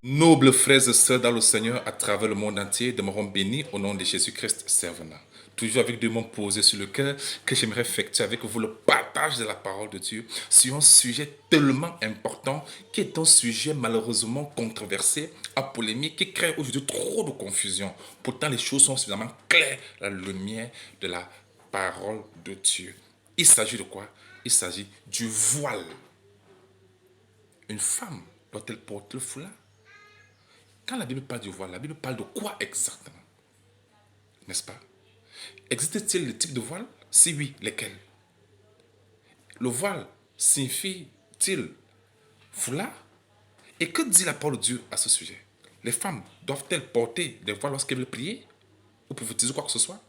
Nobles frères et sœurs dans le Seigneur à travers le monde entier, demeurons bénis au nom de Jésus-Christ, servant. Toujours avec deux mots posés sur le cœur que j'aimerais effectuer avec vous le partage de la parole de Dieu sur un sujet tellement important qui est un sujet malheureusement controversé, à polémique, qui crée aujourd'hui trop de confusion. Pourtant, les choses sont suffisamment claires à la lumière de la parole de Dieu. Il s'agit de quoi? Il s'agit du voile. Une femme doit-elle porter le foulard? Quand la Bible parle du voile, la Bible parle de quoi exactement? N'est-ce pas? Existe-t-il le type de voile? Si oui, lesquels? Le voile signifie-t-il foulard? Et que dit la parole de Dieu à ce sujet? Les femmes doivent-elles porter des voiles lorsqu'elles veulent prier? Ou prophétiser quoi que ce soit?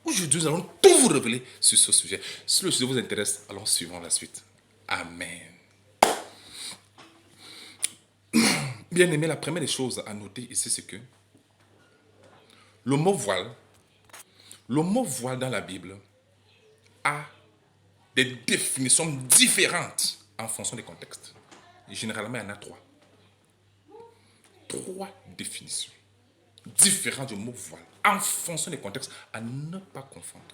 Aujourd'hui, nous allons tout vous révéler sur ce sujet. Si le sujet vous intéresse, allons suivons la suite. Amen. Bien aimé, la première des choses à noter ici, c'est que le mot voile, le mot voile dans la Bible a des définitions différentes en fonction des contextes. Généralement, il y en a trois. Trois définitions différentes du mot voile en fonction des contextes à ne pas confondre.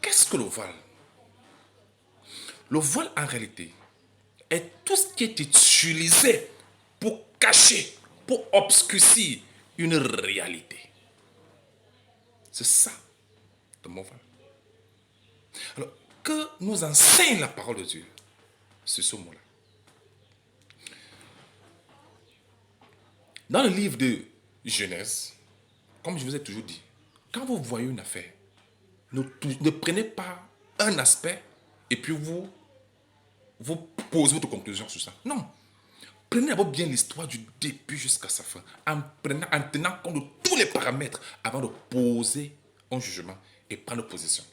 Qu'est-ce que le voile? Le voile, en réalité, est tout ce qui est utilisé pour cacher, pour obscurcir une réalité. C'est ça, le mot voile. Alors, que nous enseigne la parole de Dieu sur ce mot-là? Dans le livre de Genèse, comme je vous ai toujours dit, quand vous voyez une affaire, ne prenez pas un aspect et puis vous posez votre conclusion sur ça. Non. Prenez d'abord bien l'histoire du début jusqu'à sa fin, en tenant compte de tous les paramètres avant de poser un jugement et prendre position.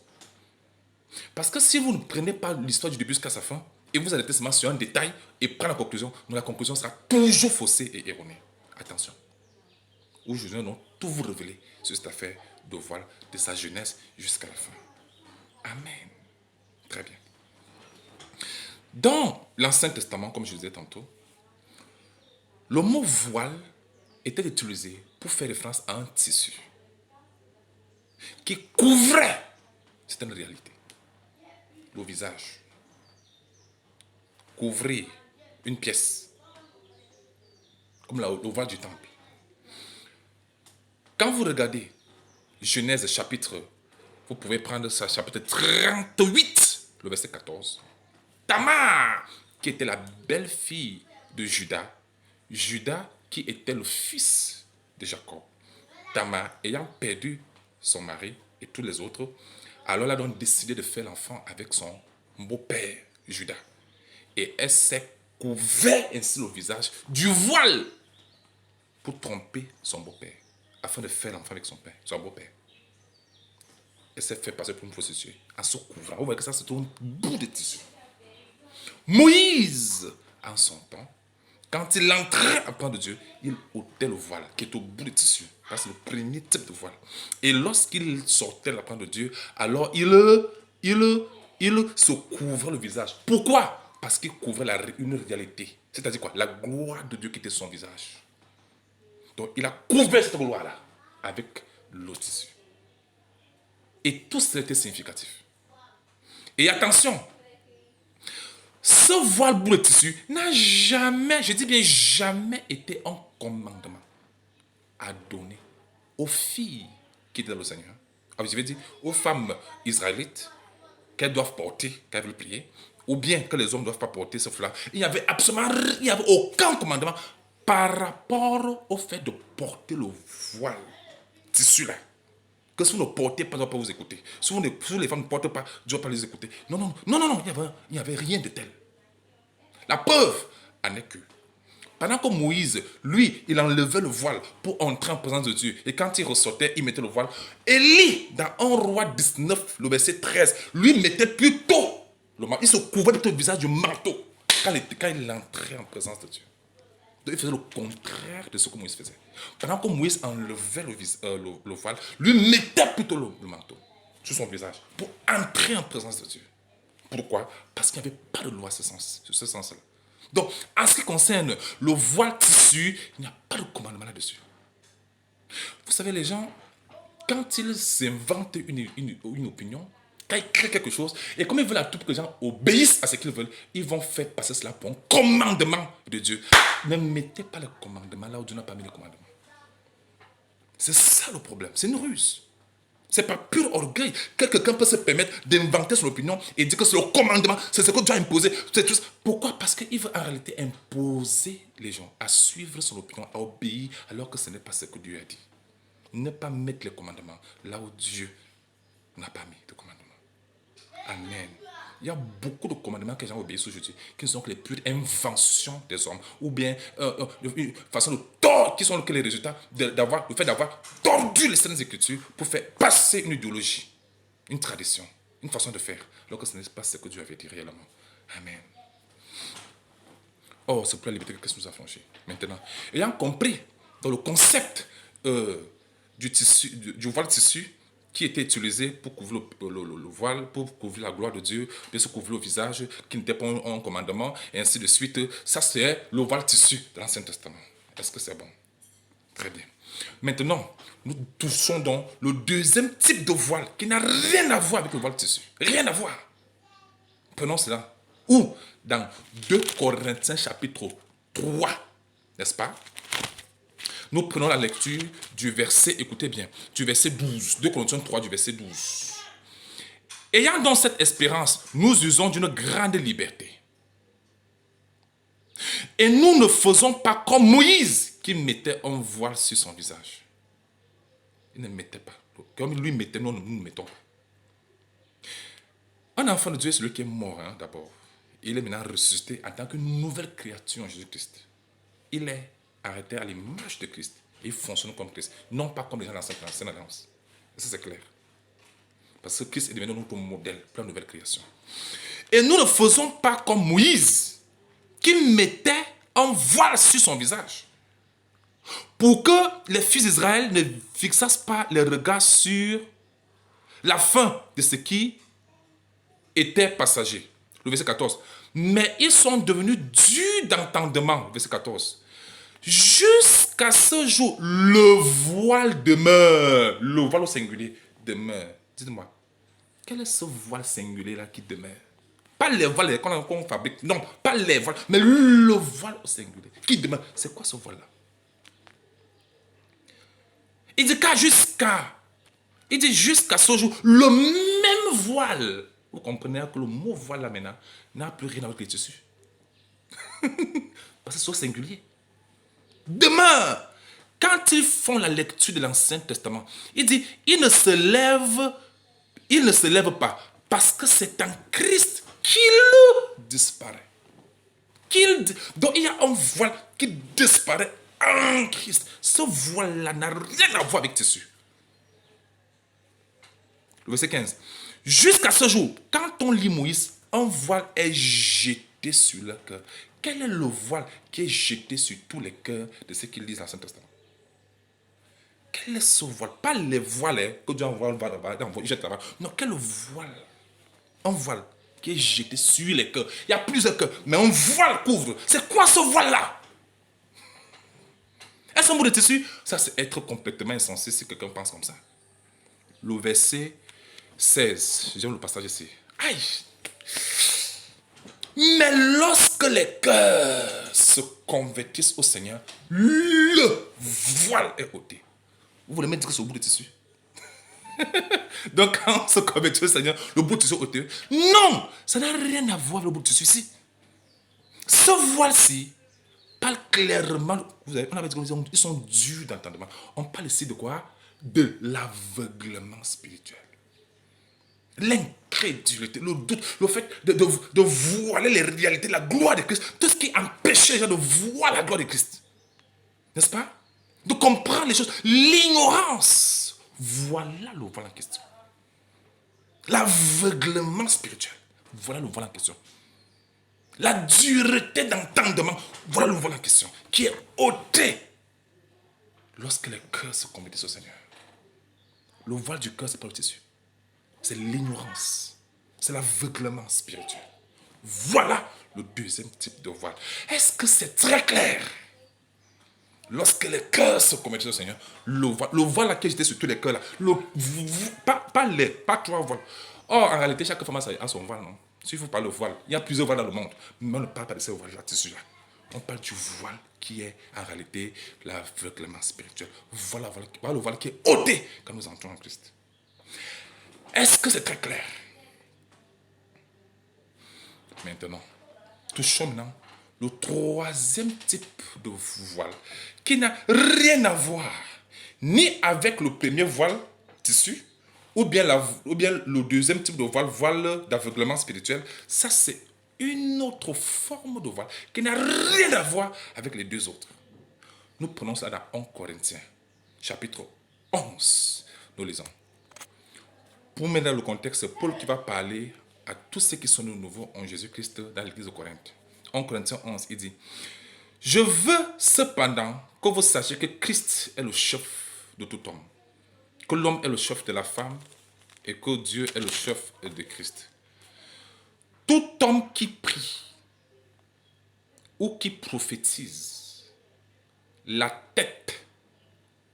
Parce que si vous ne prenez pas l'histoire du début jusqu'à sa fin, et vous arrêtez seulement sur un détail et prendre la conclusion sera toujours faussée et erronée. Attention. Aujourd'hui, nous allons tout vous révéler sur cette affaire de voile, de sa jeunesse jusqu'à la fin. Amen. Très bien. Dans l'Ancien Testament, comme je le disais tantôt, le mot voile était utilisé pour faire référence à un tissu qui couvrait certaines réalités. Le visage, couvrir une pièce, comme le voile du temple. Quand vous regardez Genèse chapitre, vous pouvez prendre ça, chapitre 38, le verset 14. Tamar, qui était la belle-fille de Judas, Judas qui était le fils de Jacob. Tamar, ayant perdu son mari et tous les autres, alors elle a donc décidé de faire l'enfant avec son beau-père, Judas. Et elle s'est couvert ainsi le visage du voile pour tromper son beau-père, afin de faire l'enfant avec son père, son beau-père. Elle s'est fait passer pour une prostituée en se couvrant. Vous voyez que ça, c'est un bout de tissu. Moïse, en son temps, quand il entrait à plan de Dieu, il ôtait le voile qui est au bout du tissu. C'est le premier type de voile. Et lorsqu'il sortait de la plan de Dieu, alors il se couvrait le visage. Pourquoi? Parce qu'il couvrait une réalité. C'est-à-dire quoi? La gloire de Dieu qui était son visage. Donc il a couvert cette gloire-là avec le tissu. Et tout cela était significatif. Et attention, ce voile bout de tissu n'a jamais, je dis bien jamais, été un commandement à donner aux filles qui étaient dans le Seigneur. Alors, je vais dire aux femmes israélites qu'elles doivent porter, qu'elles veulent prier, ou bien que les hommes ne doivent pas porter ce foulard. Il n'y avait absolument rien, il n'y avait aucun commandement par rapport au fait de porter le voile, tissu là. Que si vous ne portez pas, Dieu ne va pas vous écouter. Si les femmes ne portent pas, Dieu ne va pas les écouter. Non, non, non, non, non, il n'y avait rien de tel. La preuve en est que, pendant que Moïse, lui, il enlevait le voile pour entrer en présence de Dieu, et quand il ressortait, il mettait le voile. Élie, dans 1 roi 19, le verset 13, lui mettait plutôt le manteau. Il se couvrait plutôt le visage du manteau quand il entrait en présence de Dieu. Donc il faisait le contraire de ce que Moïse faisait. Pendant que Moïse enlevait le voile, lui mettait plutôt le manteau sur son visage pour entrer en présence de Dieu. Pourquoi? Parce qu'il n'y avait pas de loi sur ce sens-là. Donc, en ce qui concerne le voile tissu, il n'y a pas de commandement là-dessus. Vous savez, les gens, quand ils s'inventent une opinion, quand ils créent quelque chose, et comme ils veulent à tout que les gens obéissent à ce qu'ils veulent, ils vont faire passer cela pour un commandement de Dieu. Ne mettez pas le commandement là où Dieu n'a pas mis le commandement. C'est ça le problème. C'est une ruse. C'est pas pur orgueil. Quelqu'un peut se permettre d'inventer son opinion et dire que c'est le commandement, c'est ce que Dieu a imposé. Pourquoi? Parce qu'il veut en réalité imposer les gens à suivre son opinion, à obéir, alors que ce n'est pas ce que Dieu a dit. Ne pas mettre les commandements là où Dieu n'a pas mis de commandements. Amen. Il y a beaucoup de commandements que les gens obéissent aujourd'hui, qui ne sont que les pures inventions des hommes, ou bien une façon de tordre, qui sont que les résultats le fait d'avoir tordu les Saintes Écritures pour faire passer une idéologie, une tradition, une façon de faire, alors que ce n'est pas ce que Dieu avait dit réellement. Amen. Oh, c'est pour la liberté que nous avons franchi. Maintenant, ayant compris dans le concept du voile tissu, qui était utilisé pour couvrir le voile, pour couvrir la gloire de Dieu, bien se couvrir le visage, qui n'était pas un commandement, et ainsi de suite. Ça, c'est le voile tissu de l'Ancien Testament. Est-ce que c'est bon? Très bien. Maintenant, nous touchons donc le deuxième type de voile, qui n'a rien à voir avec le voile tissu. Rien à voir. Prenons cela. Ou dans 2 Corinthiens chapitre 3, n'est-ce pas? Nous prenons la lecture du verset, écoutez bien, du verset 12, 2 Corinthiens 3 du verset 12. Ayant donc cette espérance, nous usons d'une grande liberté. Et nous ne faisons pas comme Moïse, qui mettait un voile sur son visage. Il ne mettait pas. Comme lui mettait, nous ne mettons pas. Un enfant de Dieu, c'est celui qui est mort d'abord. Il est maintenant ressuscité en tant qu'une nouvelle créature en Jésus-Christ. Il est arrêté à l'image de Christ. Et il fonctionne comme Christ. Non pas comme les gens dans l'ancienne alliance. Ça, c'est clair. Parce que Christ est devenu notre modèle pour la nouvelle création. Et nous ne faisons pas comme Moïse, qui mettait un voile sur son visage. Pour que les fils d'Israël ne fixassent pas les regards sur la fin de ce qui était passager. Le verset 14. Mais ils sont devenus durs d'entendement. Verset 14. Jusqu'à ce jour, le voile demeure. Le voile au singulier demeure. Dites-moi, quel est ce voile singulier-là qui demeure? Pas les voiles qu'on fabrique. Non, pas les voiles. Mais le voile au singulier qui demeure. C'est quoi ce voile-là? Il dit jusqu'à ce jour, le même voile. Vous comprenez que le mot voile là maintenant n'a plus rien à voir avec les tissus. Parce que c'est au singulier. Demeure. Quand ils font la lecture de l'Ancien Testament, il dit, il ne se lève pas, parce que c'est en Christ qu'il disparaît. Donc il y a un voile qui disparaît en Christ. Ce voile-là n'a rien à voir avec tissu. Le verset 15. Jusqu'à ce jour, quand on lit Moïse, un voile est jeté sur leur cœur. Quel est le voile qui est jeté sur tous les cœurs de ceux qui lisent l'Ancien Testament? Quel est ce voile? Pas les voiles que Dieu envoie là-bas. Non, quel voile? Un voile qui est jeté sur les cœurs. Il y a plusieurs cœurs, mais un voile couvre. C'est quoi ce voile-là? Est-ce un bout de tissu? Ça, c'est être complètement insensé si quelqu'un pense comme ça. Le verset 16. J'aime le passage ici. Aïe! Mais lorsque les cœurs se convertissent au Seigneur, le voile est ôté. Vous voulez même dire que c'est au bout de tissu? Donc quand on se convertit au Seigneur, le bout de tissu est ôté. Non! Ça n'a rien à voir avec le bout de tissu ici. Ce voile-ci parle clairement. Vous avez, on avait dit qu'ils sont durs d'entendement. On parle ici de quoi? De l'aveuglement spirituel. L'incrédulité, le doute, le fait de voiler les réalités, la gloire de Christ, tout ce qui empêchait les gens de voir la gloire de Christ. N'est-ce pas? De comprendre les choses. L'ignorance. Voilà le voile en question. L'aveuglement spirituel. Voilà le voile en question. La dureté d'entendement. Voilà le voile en question. Qui est ôté lorsque les cœurs se convertissent au Seigneur. Le voile du cœur, c'est pas le tissu. C'est l'ignorance. C'est l'aveuglement spirituel. Voilà le deuxième type de voile. Est-ce que c'est très clair? Lorsque les cœurs se commettent au Seigneur, le voile là que j'étais sur tous les cœurs là, pas trois voiles. Or, en réalité, chaque femme a son voile, non? S'il faut parler de voile, il y a plusieurs voiles dans le monde, mais on ne parle pas de ces voiles là-dessus là. On parle du voile qui est en réalité l'aveuglement spirituel. Voilà le voile qui est ôté quand nous entrons en Christ. Est-ce que c'est très clair? Maintenant, touchons maintenant le troisième type de voile qui n'a rien à voir ni avec le premier voile tissu ou bien le deuxième type de voile, voile d'aveuglement spirituel. Ça, c'est une autre forme de voile qui n'a rien à voir avec les deux autres. Nous prenons ça dans 1 Corinthiens, chapitre 11. Nous lisons. Pour mettre dans le contexte, c'est Paul qui va parler à tous ceux qui sont de nouveau en Jésus-Christ dans l'église de Corinthe. En Corinthiens 11, il dit: je veux cependant que vous sachiez que Christ est le chef de tout homme, que l'homme est le chef de la femme et que Dieu est le chef de Christ. Tout homme qui prie ou qui prophétise, la tête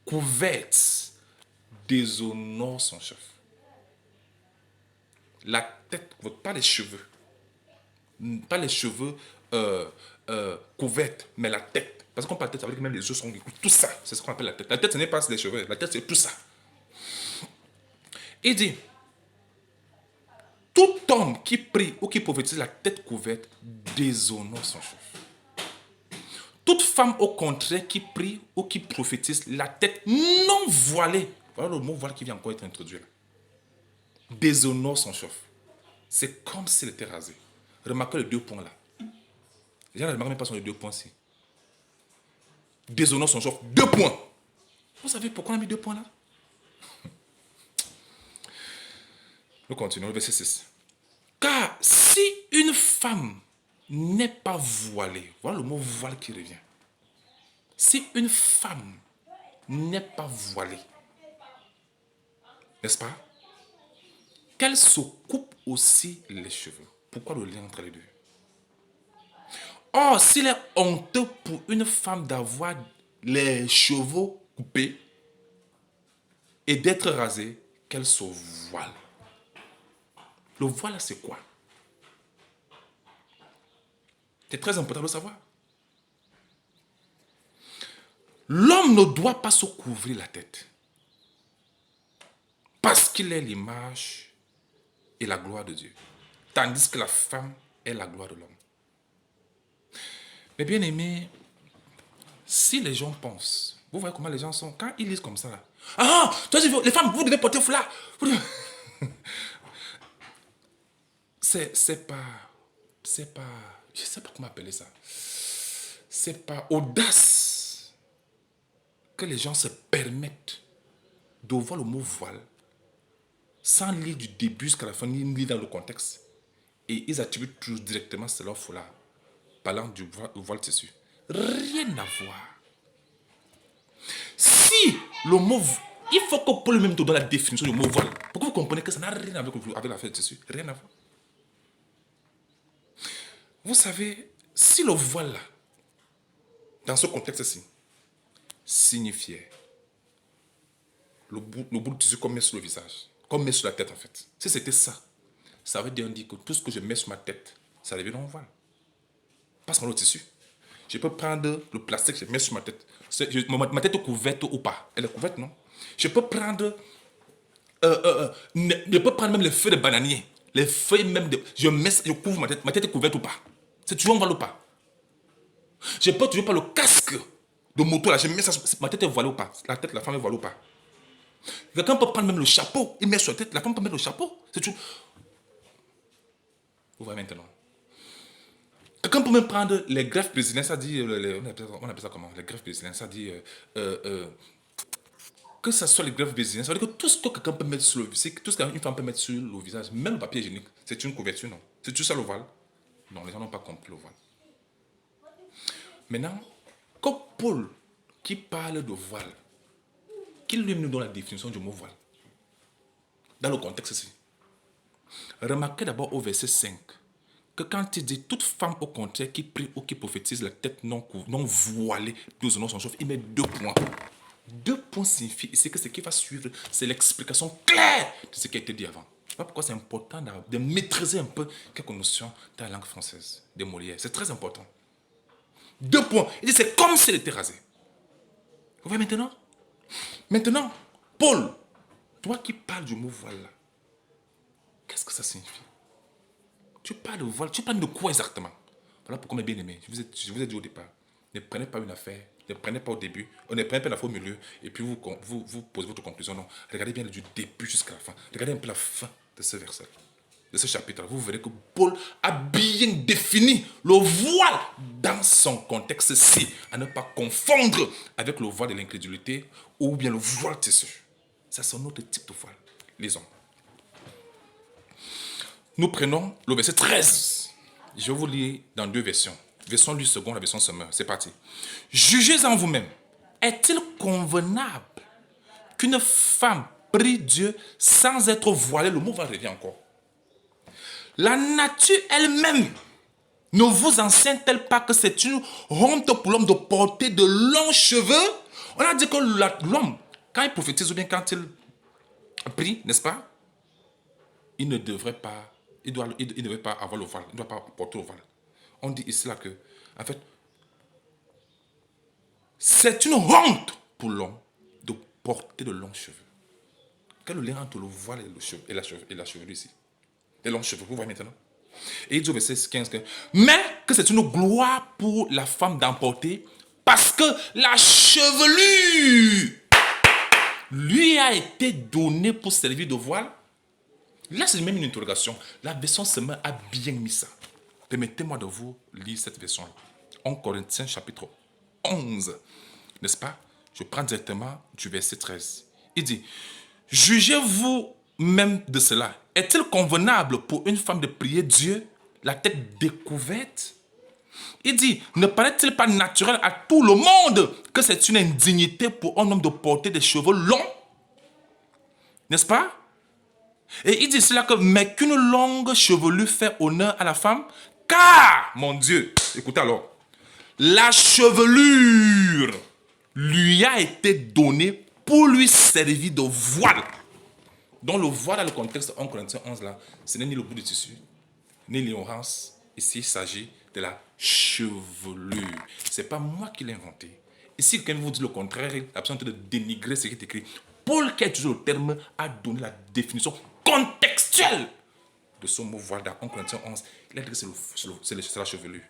couverte déshonore son chef. La tête couverte, pas les cheveux. Pas les cheveux couverts, mais la tête. Parce qu'on parle de tête, ça veut dire que même les yeux sont... Tout ça, c'est ce qu'on appelle la tête. La tête, ce n'est pas les cheveux. La tête, c'est tout ça. Il dit, tout homme qui prie ou qui prophétise la tête couverte déshonore son chef. Toute femme, au contraire, qui prie ou qui prophétise la tête non voilée. Voilà le mot voile qui vient encore être introduit là. Déshonore son chef. C'est comme s'il était rasé. Remarquez les deux points là. Les gens ne remarquent même pas sur les deux points-ci. Déshonore son chef. 2 points. Vous savez pourquoi on a mis 2 points là? Nous continuons, le verset 6. Car si une femme n'est pas voilée, voilà le mot voile qui revient. Si une femme n'est pas voilée, n'est-ce pas, qu'elle se coupe aussi les cheveux. Pourquoi le lien entre les deux? Or, s'il est honteux pour une femme d'avoir les cheveux coupés et d'être rasée, qu'elle se voile. Le voile, c'est quoi? C'est très important de le savoir. L'homme ne doit pas se couvrir la tête parce qu'il est l'image et la gloire de Dieu, tandis que la femme est la gloire de l'homme. Mais bien aimé, si les gens pensent, vous voyez comment les gens sont, quand ils lisent comme ça, là, ah, les femmes, vous devez porter foulard. C'est pas, je sais pas comment appeler ça. C'est pas audace que les gens se permettent de voir le mot voile sans lire du début jusqu'à la fin, ni lire dans le contexte. Et ils attribuent toujours directement cela au foulard, parlant du voile tissu. Rien à voir. Si le mot, il faut que Paul même te donne la définition du mot voile, pour que vous compreniez que ça n'a rien à voir avec l'affaire de tissu. Rien à voir. Vous savez, si le voile là, dans ce contexte-ci, signifiait le bout de tissu qu'on met sur le visage, qu'on met sur la tête en fait. Si c'était ça, ça veut dire que tout ce que je mets sur ma tête, ça devient un voile. Pas seulement le tissu. Je peux prendre le plastique que je mets sur ma tête. Ma tête est couverte ou pas? Elle est couverte, non? Je peux prendre... je peux prendre même les feuilles de bananier. Les feuilles même de... Je couvre ma tête. Ma tête est couverte ou pas? C'est toujours un voile ou pas? Je peux toujours pas le casque de moto là. Je mets ça sur... Ma tête est voilée ou pas? La tête, la femme est voilée ou pas? Quelqu'un peut prendre même le chapeau. Il met sur la tête. La femme peut mettre le chapeau. C'est tout. Vous voyez maintenant. Quelqu'un peut même prendre les greffes brésiliennes, ça dit, on appelle ça comment? Les greffes brésiliennes, ça dit, que ce soit les greffes brésiliennes, ça veut dire que tout ce que quelqu'un peut mettre sur le visage, tout ce qu'une femme peut mettre sur le visage, même le papier hygiénique, c'est une couverture, non? C'est tout ça le voile? Non, les gens n'ont pas compris le voile. Maintenant, comme Paul, qui parle de voile, qui lui nous donne la définition du mot voile, dans le contexte ici, remarquez d'abord au verset 5, que quand il dit toute femme au contraire qui prie ou qui prophétise la tête non voilée, nous honorons son chef, il met 2 points. 2 points signifient ici que ce qui va suivre, c'est l'explication claire de ce qui a été dit avant. Voilà pourquoi c'est important de maîtriser un peu quelques notions dans la langue française, de Molière. C'est très important. 2 points. Il dit c'est comme s'il était rasé. Vous voyez maintenant? Maintenant, Paul, toi qui parles du mot voile là, qu'est-ce que ça signifie? Tu parles de voile, tu parles de quoi exactement? Voilà pourquoi mes bien-aimés, je vous ai dit au départ, ne prenez pas une affaire, ne prenez pas au début, ne prenez pas la fois au milieu, et puis vous posez votre conclusion. Non, regardez bien du début jusqu'à la fin. Regardez un peu la fin de ce verset, de ce chapitre. Vous verrez que Paul a bien défini le voile dans son contexte-ci, à ne pas confondre avec le voile de l'incrédulité ou bien le voile tissu. Ça, c'est un autre type de voile, les hommes. Nous prenons le verset 13. Je vais vous lire dans 2 versions. Version lue seconde, la version semeur. C'est parti. Jugez en vous-même. Est-il convenable qu'une femme prie Dieu sans être voilée? Le mot va revenir encore. La nature elle-même ne vous enseigne-t-elle pas que c'est une honte pour l'homme de porter de longs cheveux? On a dit que l'homme, quand il prophétise ou bien quand il prie, n'est-ce pas? Il ne devrait pas avoir le voile, il ne doit pas porter le voile. On dit ici là que, en fait, c'est une honte pour l'homme de porter de longs cheveux. Quel est le lien entre le voile et la chevelure ici? Les longs cheveux, vous voyez maintenant? Et il dit au verset 15 que, mais que c'est une gloire pour la femme d'emporter parce que la chevelure lui a été donnée pour servir de voile. Là, c'est même une interrogation. La version semaine a bien mis ça. Permettez-moi de vous lire cette version-là. 1 Corinthiens chapitre 11. N'est-ce pas? Je prends directement du verset 13. Il dit, jugez-vous même de cela. Est-il convenable pour une femme de prier Dieu la tête découverte? Il dit, ne paraît-il pas naturel à tout le monde que c'est une indignité pour un homme de porter des cheveux longs? N'est-ce pas? Et il dit cela que, mais qu'une longue chevelure fait honneur à la femme, car, mon Dieu, écoutez alors, la chevelure lui a été donnée pour lui servir de voile. Donc le voile dans le contexte 1 Corinthiens 11 là, ce n'est ni le bout du tissu, ni l'ignorance. Ici, il s'agit de la chevelure. Ce n'est pas moi qui l'ai inventé. Ici, quand vous dit le contraire, la personne est en train de dénigrer ce qui est écrit. Paul, qui a utilisé le terme, a donné la définition contextuelle de ce mot voile dans 1 Corinthiens 11. Il a dit que c'est la chevelure.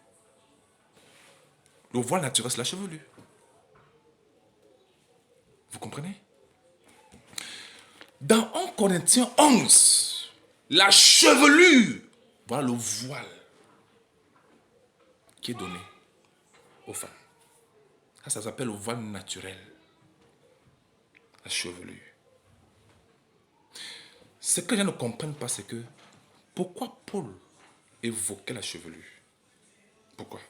Le voile naturel, c'est la chevelure. Vous comprenez? Dans 1 Corinthiens 11, la chevelure, voilà le voile qui est donné aux femmes. Ça s'appelle le voile naturel. La chevelure. Ce que je ne comprends pas, c'est que pourquoi Paul évoquait la chevelure? Pourquoi?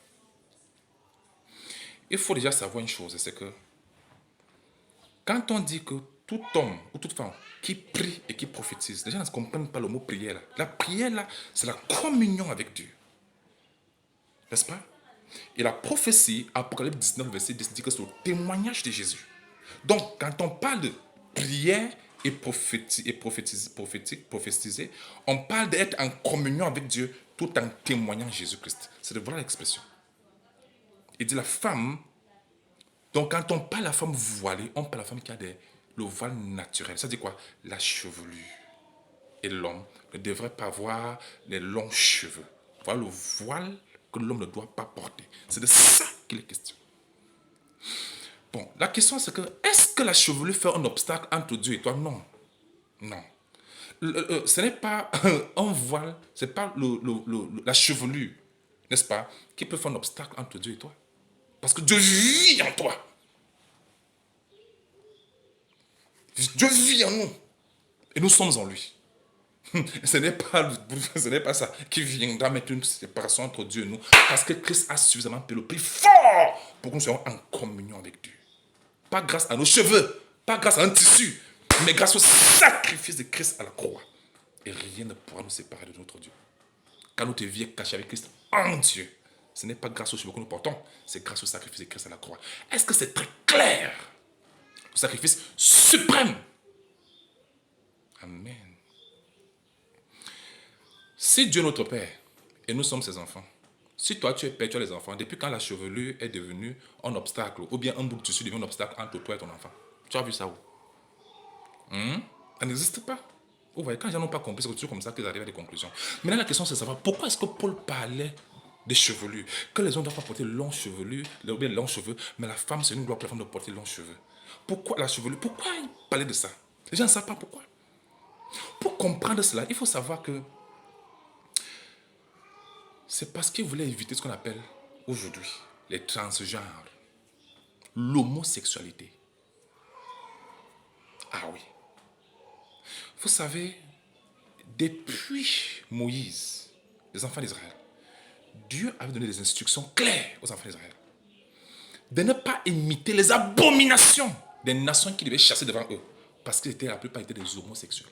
Il faut déjà savoir une chose, c'est que quand on dit que tout homme ou toute femme qui prie et qui prophétise, les gens ne comprennent pas le mot prière là. La prière là, c'est la communion avec Dieu. N'est-ce pas? Et la prophétie, Apocalypse 19, verset 10, dit que c'est le témoignage de Jésus. Donc, quand on parle de prière et prophétiser, on parle d'être en communion avec Dieu tout en témoignant Jésus-Christ. C'est de voilà l'expression. Il dit la femme, donc quand on parle de la femme voilée, on parle de la femme qui a le voile naturel. Ça dit quoi? La chevelure. Et l'homme ne devrait pas avoir les longs cheveux. Voilà le voile que l'homme ne doit pas porter. C'est de ça qu'il est question. Bon, la question c'est que, est-ce que la chevelure fait un obstacle entre Dieu et toi? Non. Non. Ce n'est pas un voile, ce n'est pas la chevelure, n'est-ce pas, qui peut faire un obstacle entre Dieu et toi. Parce que Dieu vit en toi. Dieu vit en nous. Et nous sommes en lui. Ce n'est pas ça qui viendra mettre une séparation entre Dieu et nous. Parce que Christ a suffisamment payé le prix fort pour que nous soyons en communion avec Dieu. Pas grâce à nos cheveux, pas grâce à un tissu, mais grâce au sacrifice de Christ à la croix. Et rien ne pourra nous séparer de notre Dieu. Quand notre vie est cachée avec Christ en Dieu, ce n'est pas grâce aux cheveux que nous portons, c'est grâce au sacrifice de Christ à la croix. Est-ce que c'est très clair? Le sacrifice suprême. Amen. Si Dieu est notre Père, et nous sommes ses enfants, si toi tu es père, tu as les enfants, depuis quand la chevelure est devenue un obstacle, ou bien un bout de tissu devient un obstacle entre toi et ton enfant? Tu as vu ça où? Ça n'existe pas. Vous voyez, quand les gens n'ont pas compris, c'est toujours comme ça qu'ils arrivent à des conclusions. Maintenant, la question c'est de savoir pourquoi est-ce que Paul parlait des chevelures? Que les hommes ne doivent pas porter longs chevelures, ou bien longs cheveux, mais la femme, c'est une gloire pour la femme de porter longs cheveux. Pourquoi la chevelure? Pourquoi il parlait de ça? Les gens ne savent pas pourquoi. Pour comprendre cela, il faut savoir que c'est parce qu'il voulait éviter ce qu'on appelle aujourd'hui les transgenres, l'homosexualité. Ah oui. Vous savez, depuis Moïse, les enfants d'Israël, Dieu avait donné des instructions claires aux enfants d'Israël de ne pas imiter les abominations des nations qui devaient chasser devant eux, parce que la plupart étaient des homosexuels.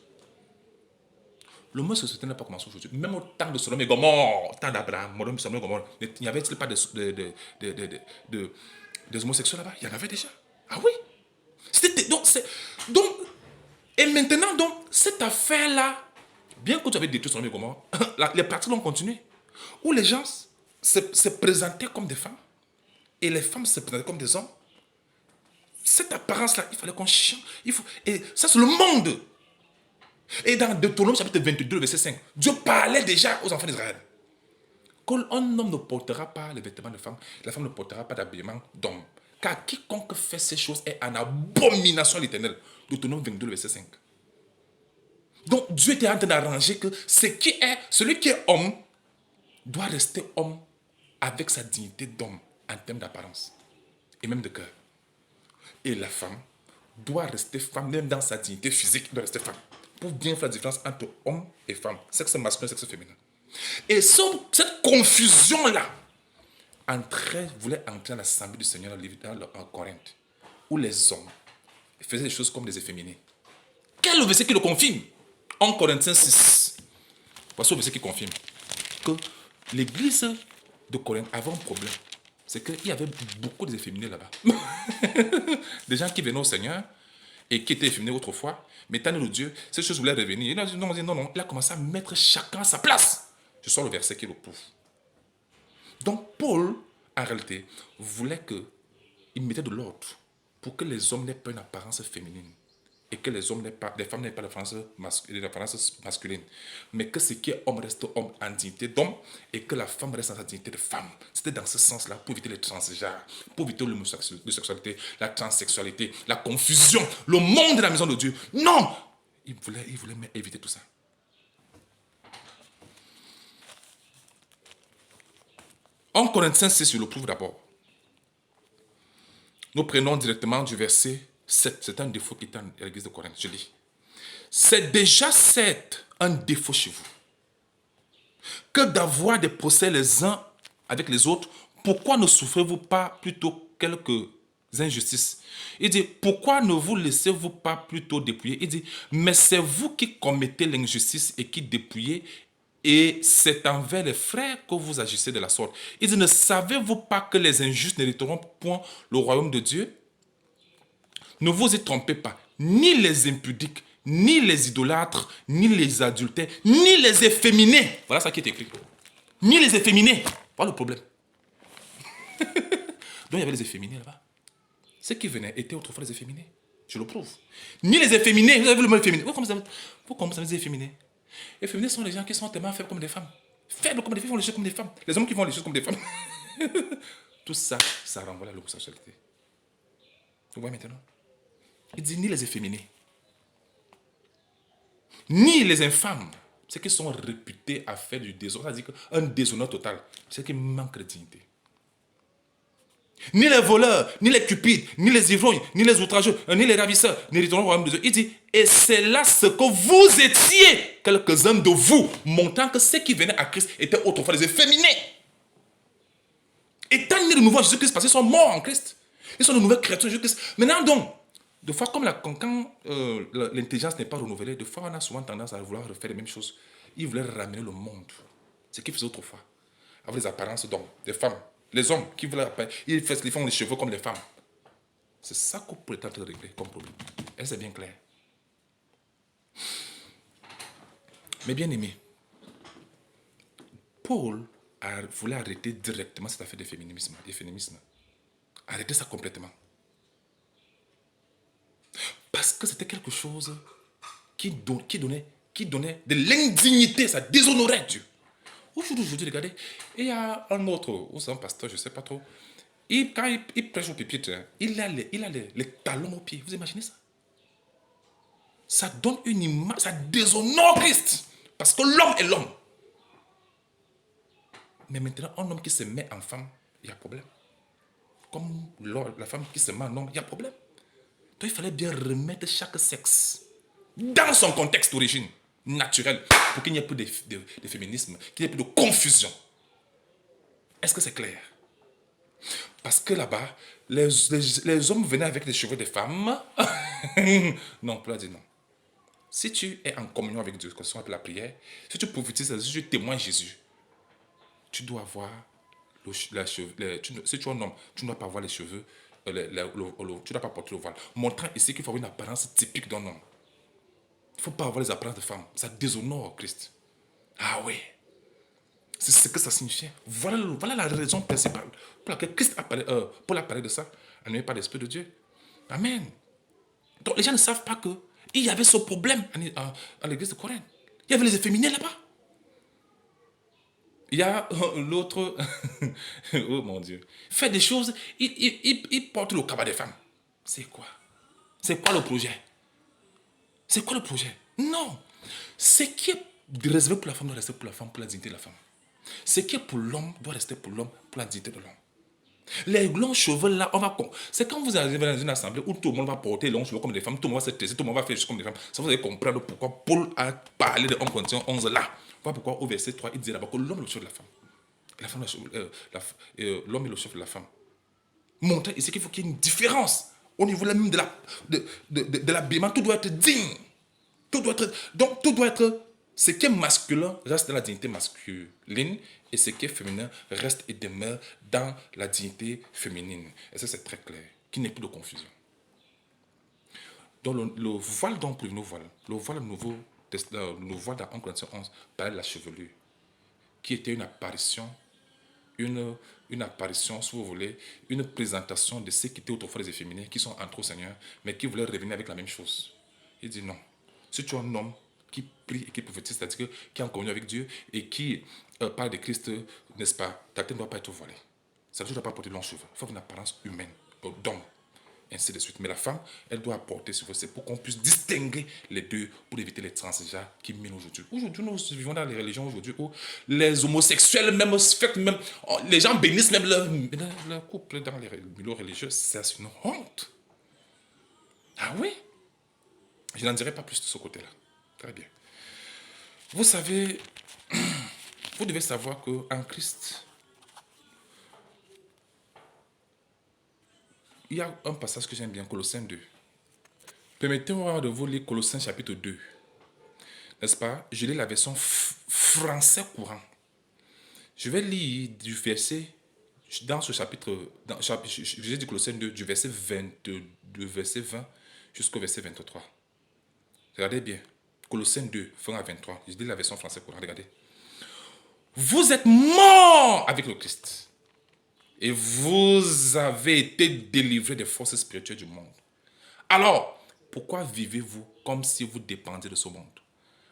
L'homosexualité n'a pas commencé aujourd'hui. Même au temps de Sodome et Gomorrhe, au temps d'Abraham, Sodome et Gomorrhe, il n'y avait-il pas des homosexuels là-bas? Il y en avait déjà. Ah oui. Donc, et maintenant, donc, cette affaire-là, bien que tu avais détruit Sodome et Gomorrhe, les pratiques ont continué. Où les gens se présentaient comme des femmes et les femmes se présentaient comme des hommes. Cette apparence-là, il fallait qu'on change. Et ça, c'est le monde. Et dans Deutéronome chapitre 22, verset 5, Dieu parlait déjà aux enfants d'Israël qu'un homme ne portera pas les vêtements de femme, la femme ne portera pas d'habillement d'homme. Car quiconque fait ces choses est en abomination à l'Éternel. Deutéronome 22, verset 5. Donc Dieu était en train d'arranger que celui qui est homme doit rester homme avec sa dignité d'homme en termes d'apparence et même de cœur. Et la femme doit rester femme, même dans sa dignité physique, doit rester femme. Pour bien faire la différence entre homme et femme, sexe masculin, sexe féminin. Et cette confusion-là voulait entrer dans l'assemblée du Seigneur en Corinthe, où les hommes faisaient des choses comme des efféminés. Quel est le verset qui le confirme? En Corinthiens 6. Voici le verset qui confirme que l'église de Corinthe avait un problème. C'est qu'il y avait beaucoup d'efféminés là-bas. Des gens qui venaient au Seigneur et qui étaient efféminés autrefois, mais étant donné Dieu, ces choses voulaient revenir. Il a dit non. Il a commencé à mettre chacun à sa place. Je sors le verset qui le prouve. Donc Paul, en réalité, voulait qu'il mettait de l'ordre pour que les hommes n'aient pas une apparence féminine et que les femmes n'aient pas l'apparence masculine, mais que ce qui est homme reste homme en dignité d'homme et que la femme reste en sa dignité de femme. C'était dans ce sens-là pour éviter les transgenres, pour éviter l'homosexualité, la transsexualité, la confusion, le monde de la maison de Dieu. Non! Il voulait éviter tout ça. En Corinthiens 6, je le prouve d'abord. Nous prenons directement du verset 7. C'est un défaut qui est dans l'église de Corinthe. Je lis. C'est déjà un défaut chez vous que d'avoir des procès les uns avec les autres. Pourquoi ne souffrez-vous pas plutôt quelques injustices? Il dit, pourquoi ne vous laissez-vous pas plutôt dépouiller? Il dit, mais c'est vous qui commettez l'injustice et qui dépouillez, et c'est envers les frères que vous agissez de la sorte. Il dit, ne savez-vous pas que les injustes n'hériteront point le royaume de Dieu? Ne vous y trompez pas, ni les impudiques, ni les idolâtres, ni les adultères, ni les efféminés. Voilà ça qui est écrit. Ni les efféminés. Voilà le problème. Donc il y avait les efféminés là-bas. Ceux qui venaient étaient autrefois les efféminés. Je le prouve. Ni les efféminés. Vous avez vu le mot efféminé? Pourquoi vous avez les efféminés? Les féminins sont les gens qui sont tellement faibles comme des femmes. Faibles comme des filles font les choses comme des femmes. Les hommes qui font les choses comme des femmes. Tout ça, ça renvoie à l'homosexualité. Vous voyez maintenant? Il dit ni les efféminés, ni les infâmes, ceux qui sont réputés à faire du déshonneur, c'est-à-dire un déshonneur total, ceux qui manquent de dignité. Ni les voleurs, ni les cupides, ni les ivrognes, ni les outrageux, ni les ravisseurs, n'hériteront au royaume de Dieu. Il dit, et c'est là ce que vous étiez, quelques-uns de vous, montrant que ceux qui venaient à Christ étaient autrefois des efféminés. Étant nés de nouveau en Jésus-Christ, parce qu'ils sont morts en Christ. Ils sont de nouvelles créatures en Jésus-Christ. Maintenant donc, de fois, comme quand l'intelligence n'est pas renouvelée, de fois, on a souvent tendance à vouloir refaire les mêmes choses. Ils voulaient ramener le monde Ce qu'ils faisaient autrefois. Avec les apparences d'hommes, des femmes. Les hommes qui veulent ils font les cheveux comme les femmes. C'est ça qu'on peut être en train de régler comme problème. Et c'est bien clair. Mais bien aimé, Paul voulait arrêter directement cette affaire de féminisme. Arrêter ça complètement. Parce que c'était quelque chose qui donnait de l'indignité, ça déshonorait Dieu. Aujourd'hui, regardez, il y a un autre, ou c'est un pasteur, je ne sais pas trop, quand il prêche au pupitre, il a les talons aux pieds. Vous imaginez ça? Ça donne une image, ça déshonore Christ. Parce que l'homme est l'homme. Mais maintenant, un homme qui se met en femme, il y a problème. Comme la femme qui se met en homme, il y a problème. Donc il fallait bien remettre chaque sexe dans son contexte d'origine naturel pour qu'il n'y ait plus de féminisme, qu'il n'y ait plus de confusion. Est-ce que c'est clair? Parce que là-bas, les hommes venaient avec les cheveux des femmes. Non, Paul a dit non. Si tu es en communion avec Dieu, comme ça on appelle la prière, si tu prophétises, si tu témoignes Jésus, tu dois avoir si tu es un homme, tu ne dois pas avoir les cheveux, tu ne dois pas porter le voile. Montrant ici qu'il faut avoir une apparence typique d'un homme. Il ne faut pas avoir les apparences de femme. Ça déshonore Christ. Ah oui. C'est ce que ça signifie. Voilà la raison principale pour laquelle Paul a parlé de ça. Elle n'est pas l'Esprit de Dieu. Amen. Donc les gens ne savent pas qu'il y avait ce problème à l'église de Corinthe. Il y avait les efféminés là-bas. Il y a l'autre, oh mon Dieu, fait des choses, il porte le cabas des femmes. C'est quoi? C'est quoi le projet? C'est quoi le projet? Non. Ce qui est réservé pour la femme doit rester pour la femme, pour la dignité de la femme. Ce qui est pour l'homme doit rester pour l'homme, pour la dignité de l'homme. Les longs cheveux là, c'est quand vous arrivez dans une assemblée où tout le monde va porter les longs cheveux comme des femmes, tout le monde va se tester, tout le monde va faire des choses comme des femmes. Ça vous allez comprendre pourquoi Paul a parlé de 1 Corinthiens 11 là. Voilà pourquoi au verset 3, il dit d'abord que l'homme est le chef de la femme. L'homme est le chef de la femme. Montrer ici qu'il faut qu'il y ait une différence au niveau même de l'habillement. Tout doit être digne. Donc tout doit être. Ce qui est masculin reste dans la dignité masculine et ce qui est féminin reste et demeure dans la dignité féminine. Et ça, c'est très clair. Qu'il n'y ait plus de confusion. Donc le voile dont nous voile, le voile nouveau, le voile dans 1 Corinthiens 11 parle de la chevelure, qui était une apparition, si vous voulez, une présentation de ce qui était autrefois les efféminés, qui sont entrés au Seigneur, mais qui voulaient revenir avec la même chose. Il dit non. Si tu es un homme qui prie et qui prophétise, c'est-à-dire qui est en communion avec Dieu et qui parle de Christ, n'est-ce pas, ta tête ne doit pas être voilée. Ça ne doit pas porter de longs cheveux. Il faut une apparence humaine, d'homme, ainsi de suite. Mais la femme, elle doit porter ce c'est pour qu'on puisse distinguer les deux, pour éviter les transgenres qui mènent aujourd'hui. Aujourd'hui, nous vivons dans les religions aujourd'hui où les homosexuels, même les gens bénissent même leur couple dans les milieux religieux. C'est une honte. Ah oui? Je n'en dirai pas plus de ce côté-là. Très bien. Vous savez, vous devez savoir qu'en Christ, il y a un passage que j'aime bien, Colossiens 2. Permettez-moi de vous lire Colossiens chapitre 2. N'est-ce pas? Je lis la version français courant. Je vais lire du verset, dans ce chapitre, j'ai dit Colossiens 2, du verset 20 jusqu'au verset 23. Regardez bien. Colossiens 2, 20 à 23. Je dis la version française courant. Regardez. Vous êtes morts avec le Christ. Et vous avez été délivrés des forces spirituelles du monde. Alors, pourquoi vivez-vous comme si vous dépendiez de ce monde?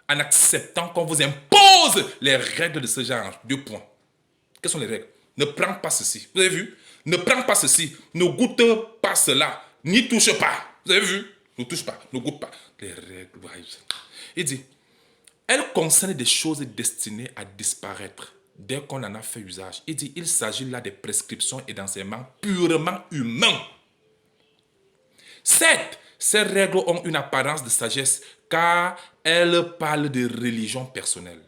En acceptant qu'on vous impose les règles de ce genre. 2 points. Quelles sont les règles? Ne prends pas ceci. Vous avez vu? Ne prends pas ceci. Ne goûte pas cela. N'y touche pas. Vous avez vu? Ne touche pas. Ne goûte pas. Les règles. Il dit, elles concernent des choses destinées à disparaître dès qu'on en a fait usage. Il dit, il s'agit là des prescriptions et d'enseignements purement humains. Certes, ces règles ont une apparence de sagesse car elles parlent de religion personnelle.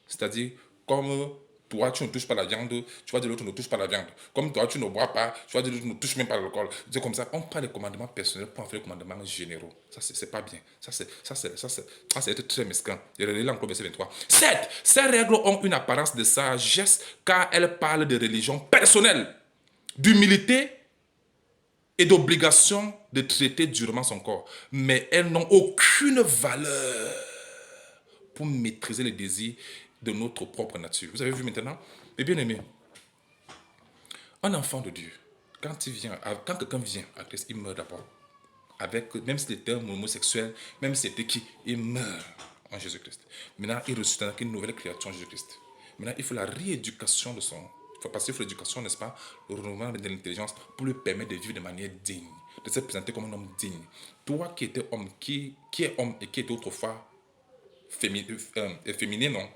C'est-à-dire, comme Toi, tu ne touches pas la viande, tu vas dire l'autre ne touche pas la viande. Comme toi, tu ne bois pas, tu vas dire l'autre ne touche même pas l'alcool. C'est comme ça, on prend les commandements personnels pour en faire des commandements généraux. Ça, c'est pas bien. Ça, c'est être très mesquin. Je relis encore verset 23. 7. Ces règles ont une apparence de sagesse car elles parlent de religion personnelle, d'humilité et d'obligation de traiter durement son corps. Mais elles n'ont aucune valeur pour maîtriser les désirs de notre propre nature. Vous avez vu maintenant? Mais bien aimé, un enfant de Dieu, quand quelqu'un vient à Christ, il meurt d'abord. Même s'il était un homosexuel, même si c'était qui, il meurt en Jésus-Christ. Maintenant, il ressuscite avec une nouvelle créature en Jésus-Christ. Maintenant, il faut la rééducation de son... Il faut passer pour l'éducation, n'est-ce pas? Le renouvellement de l'intelligence pour lui permettre de vivre de manière digne, de se présenter comme un homme digne. Toi qui étais homme, qui est homme et qui était autrefois féminin, non.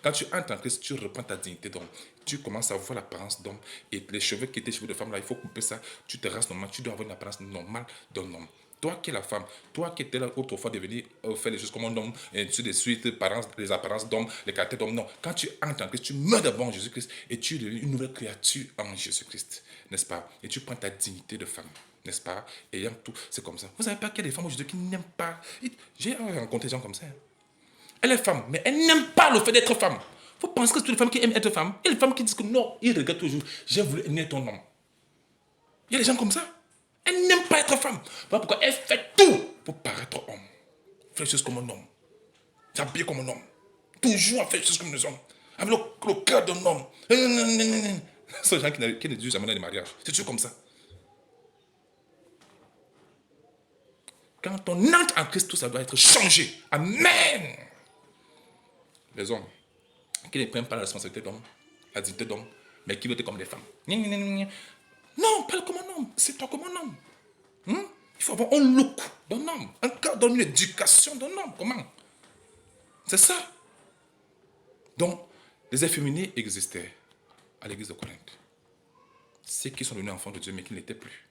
Quand tu entres en Christ, tu reprends ta dignité d'homme. Tu commences à voir l'apparence d'homme. Et les cheveux qui étaient cheveux de femme, là, il faut couper ça. Tu te rases normal. Tu dois avoir une apparence normale d'un homme. Toi qui es la femme, toi qui étais là autrefois devenu faire les choses comme un homme, et ainsi de suite, les apparences d'homme, les caractères d'homme, non. Quand tu entres en Christ, tu meurs d'abord en Jésus-Christ et tu deviens une nouvelle créature en Jésus-Christ, n'est-ce pas? Et tu prends ta dignité de femme, n'est-ce pas? Ayant tout, c'est comme ça. Vous savez pas qu'il y a des femmes aujourd'hui qui n'aiment pas. J'ai rencontré des gens comme ça. Elle est femme, mais elle n'aime pas le fait d'être femme. Vous pensez que c'est toutes les femmes qui aiment être femme? Il y a des femmes qui disent que non, ils regrettent toujours. J'ai voulu naître un homme. Il y a des gens comme ça. Elle n'aime pas être femme. Voilà pourquoi elle fait tout pour paraître homme. Faire les choses comme un homme. S'habiller comme un homme. Toujours faire les choses comme un homme. Avec le cœur d'un homme. Ce sont les gens qui ne disent jamais dans les mariages. C'est toujours comme ça. Quand on entre en Christ, tout ça doit être changé. Amen. Les hommes qui ne prennent pas la responsabilité d'homme, la dignité d'homme, mais qui veulent être comme des femmes. Non, pas comme un homme. C'est toi comme un homme. Il faut avoir un look d'un homme, un cœur d'homme, une éducation d'un homme. Comment? C'est ça. Donc, les efféminés existaient à l'église de Corinthe. Ceux qui sont devenus enfants de Dieu, mais qui ne l'étaient plus.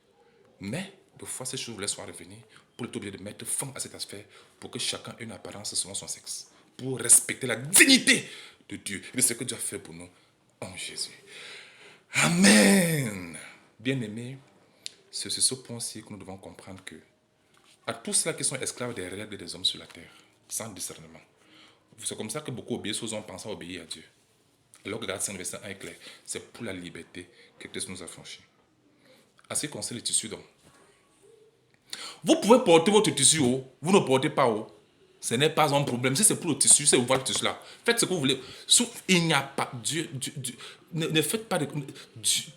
Mais, de fois, ces choses voulaient soit revenir pour être obligé de mettre fin à cet aspect pour que chacun ait une apparence selon son sexe. Pour respecter la dignité de Dieu. Et c'est ce que Dieu a fait pour nous en Jésus. Amen. Bien-aimés, c'est ce point-ci que nous devons comprendre que à tous ceux qui sont esclaves des règles des hommes sur la terre, sans discernement. C'est comme ça que beaucoup obéissent aux hommes pensant obéir à Dieu. Alors que Galates 5, verset 1 est clair. C'est pour la liberté que Christ nous a franchis. À ce qui concerne les tissus d'hommes. Vous pouvez porter votre tissu haut, vous ne portez pas haut. Ce n'est pas un problème. Si c'est pour le tissu, c'est vous voir le tissu là. Faites ce que vous voulez. Sauf il n'y a pas Dieu. Ne faites pas de.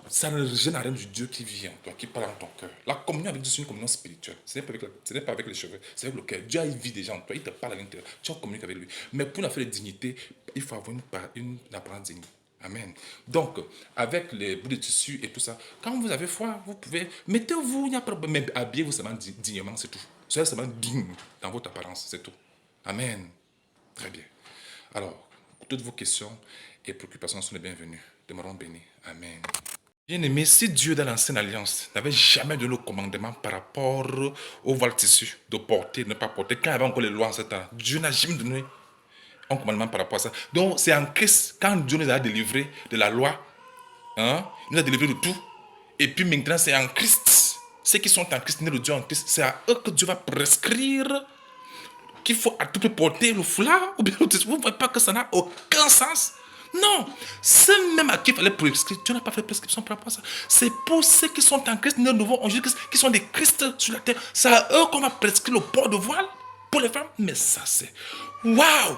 Ça ne gêne rien du Dieu qui vit en toi, qui parle en ton cœur. La communion avec Dieu, c'est une communion spirituelle. Ce n'est pas avec les cheveux, c'est avec le cœur. Dieu il vit déjà en toi, il te parle à l'intérieur. Tu en communiques avec lui. Mais pour une affaire de dignité, il faut avoir une apparence digne. Amen. Donc, avec les bouts de tissu et tout ça, quand vous avez foi, vous pouvez. Mettez-vous, il n'y a pas de problème. Mais habillez-vous seulement dignement, c'est tout. Soyez seulement digne dans votre apparence, c'est tout. Amen. Très bien. Alors, toutes vos questions et préoccupations sont les bienvenues. Demeurons bénis. Amen. Bien-aimé, si Dieu dans l'ancienne alliance n'avait jamais donné le commandement par rapport au voile tissu, de porter, de ne pas porter, quand il y avait encore les lois en ce temps, Dieu n'a jamais donné un commandement par rapport à ça. Donc, c'est en Christ, quand Dieu nous a délivrés de la loi, il nous a délivrés de tout. Et puis maintenant, c'est en Christ. Ceux qui sont en Christ, nés de Dieu en Christ, c'est à eux que Dieu va prescrire qu'il faut à tout prix porter le foulard, ou bien vous ne voyez pas que ça n'a aucun sens. Non, c'est même à qui il fallait prescrire. Dieu n'a pas fait prescription par rapport à ça. C'est pour ceux qui sont en Christ, nés de nouveau en Jésus-Christ, qui sont des Christ sur la terre. C'est à eux qu'on va prescrire le port de voile pour les femmes. Mais ça, c'est waouh!